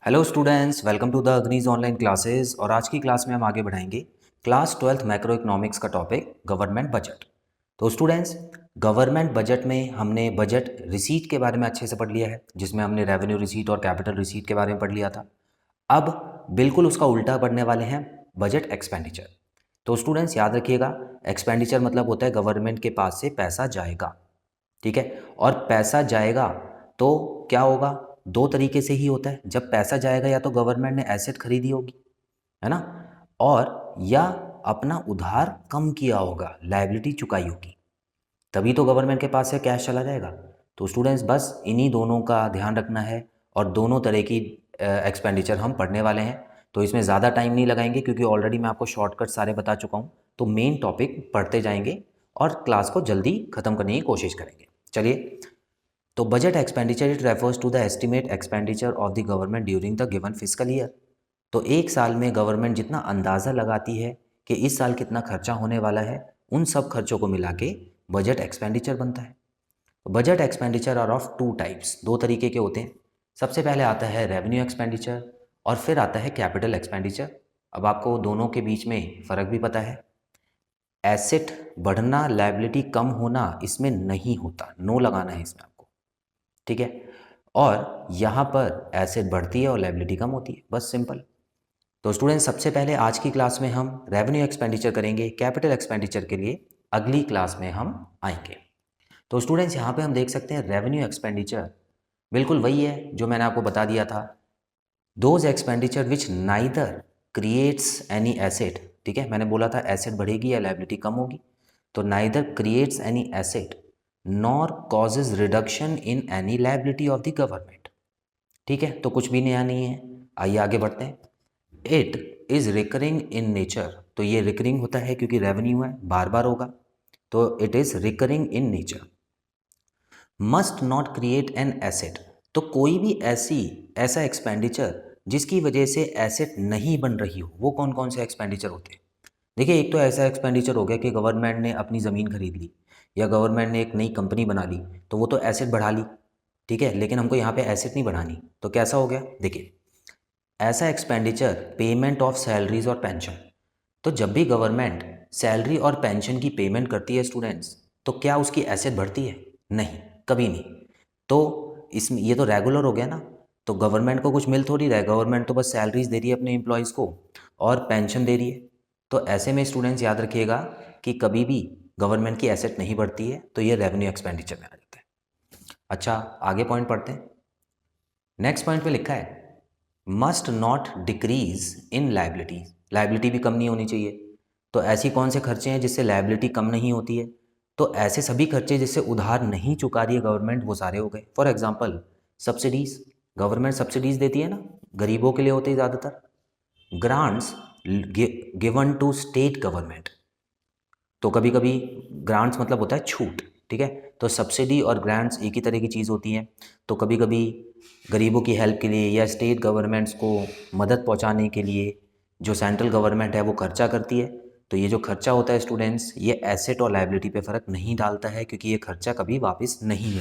Hello students, welcome to the अग्नीज online classes. और आज की क्लास में हम आगे बढ़ाएंगे क्लास 12th मैक्रो इकोनॉमिक्स का टॉपिक गवर्नमेंट बजट। तो स्टूडेंट्स, गवर्नमेंट बजट में हमने बजट रिसीट के बारे में अच्छे से पढ़ लिया है, जिसमें हमने रेवेन्यू रिसीट और कैपिटल रिसीट के बारे में पढ़ लिया था। अब बिल्कुल उसका उल्टा पढ़ने वाले हैं, बजट एक्सपेंडिचर। तो स्टूडेंट्स याद रखिएगा, एक्सपेंडिचर मतलब होता है गवर्नमेंट के पास से पैसा जाएगा, ठीक है। और पैसा जाएगा तो क्या होगा, दो तरीके से ही होता है। जब पैसा जाएगा या तो गवर्नमेंट ने एसेट खरीदी होगी, है ना, और या अपना उधार कम किया होगा, लायबिलिटी चुकाई होगी, तभी तो गवर्नमेंट के पास से कैश चला जाएगा। तो स्टूडेंट्स बस इन्हीं दोनों का ध्यान रखना है, और दोनों तरह की एक्सपेंडिचर हम पढ़ने वाले हैं। तो इसमें ज़्यादा टाइम नहीं लगाएंगे, क्योंकि ऑलरेडी मैं आपको शॉर्टकट सारे बता चुका हूँ। तो मेन टॉपिक पढ़ते जाएंगे और क्लास को जल्दी ख़त्म करने की कोशिश करेंगे। चलिए, तो budget expenditure it refers to the estimate expenditure of the government during the given fiscal year. तो एक साल में गवर्नमेंट जितना अंदाज़ा लगाती है कि इस साल कितना खर्चा होने वाला है, उन सब खर्चों को मिला के बजट एक्सपेंडिचर बनता है। Budget expenditure are of two types, दो तरीके के होते हैं। सबसे पहले आता है रेवेन्यू एक्सपेंडिचर, और फिर आता है कैपिटल एक्सपेंडिचर। अब आपको दोनों के बीच में फ़र्क भी पता है। एसेट बढ़ना, लायबिलिटी कम होना इसमें नहीं होता, नो लगाना है इसमें आपको, ठीक है। और यहाँ पर एसेट बढ़ती है और लायबिलिटी कम होती है, बस सिंपल। तो स्टूडेंट, सबसे पहले आज की क्लास में हम रेवेन्यू एक्सपेंडिचर करेंगे। कैपिटल एक्सपेंडिचर के लिए अगली क्लास में हम आएंगे। तो स्टूडेंट्स, यहाँ पे हम देख सकते हैं रेवेन्यू एक्सपेंडिचर बिल्कुल वही है जो मैंने आपको बता दिया था। Those expenditure which neither creates any asset, ठीक है, मैंने बोला था एसेट बढ़ेगी या लायबिलिटी कम होगी। तो neither creates any asset nor causes reduction in any liability of the government, ठीक है। तो कुछ भी नया नहीं है, आइए आगे बढ़ते हैं। It is recurring in nature, तो ये रिकरिंग होता है क्योंकि रेवेन्यू है, बार बार होगा, तो it is recurring in nature. Must not create an asset, तो कोई भी ऐसा एक्सपेंडिचर जिसकी वजह से एसेट नहीं बन रही हो, वो कौन कौन से एक्सपेंडिचर होते हैं। देखिए, एक तो ऐसा एक्सपेंडिचर हो गया कि गवर्नमेंट ने अपनी ज़मीन खरीद ली, या गवर्नमेंट ने एक नई कंपनी बना ली, तो वो तो एसेट बढ़ा ली, ठीक है। लेकिन हमको यहाँ पे एसेट नहीं बढ़ानी, तो कैसा हो गया, देखिए, ऐसा एक्सपेंडिचर पेमेंट ऑफ सैलरीज और पेंशन। तो जब भी गवर्नमेंट सैलरी और पेंशन की पेमेंट करती है स्टूडेंट्स, तो क्या उसकी एसेट बढ़ती है? नहीं, कभी नहीं। तो इसमें ये तो रेगुलर हो गया ना, तो गवर्नमेंट को कुछ मिल थोड़ी रहा है, गवर्नमेंट तो बस सैलरीज दे रही है अपने एम्प्लॉयज़ को और पेंशन दे रही है। तो ऐसे में स्टूडेंट्स याद रखिएगा कि कभी भी गवर्नमेंट की एसेट नहीं बढ़ती है, तो ये रेवेन्यू एक्सपेंडिचर में आ जाता है। अच्छा, आगे पॉइंट पढ़ते हैं। नेक्स्ट पॉइंट पे लिखा है must not decrease in liability, liability भी कम नहीं होनी चाहिए। तो ऐसी कौन से खर्चे हैं जिससे लायबिलिटी कम नहीं होती है? तो ऐसे सभी खर्चे जिससे उधार नहीं चुका रही है गवर्नमेंट, वो सारे हो गए। For example subsidies, government subsidies देती है ना, गरीबों के लिए होती है ज़्यादातर। Grants given to state government, तो कभी कभी ग्रांट्स मतलब होता है छूट, ठीक है। तो सब्सिडी और ग्रांट्स एक ही तरह की चीज़ होती हैं। तो कभी कभी गरीबों की हेल्प के लिए या स्टेट गवर्नमेंट्स को मदद पहुंचाने के लिए जो सेंट्रल गवर्नमेंट है वो खर्चा करती है। तो ये जो खर्चा होता है स्टूडेंट्स, ये एसेट और लायबिलिटी पे फ़र्क नहीं डालता है, क्योंकि ये खर्चा कभी वापस नहीं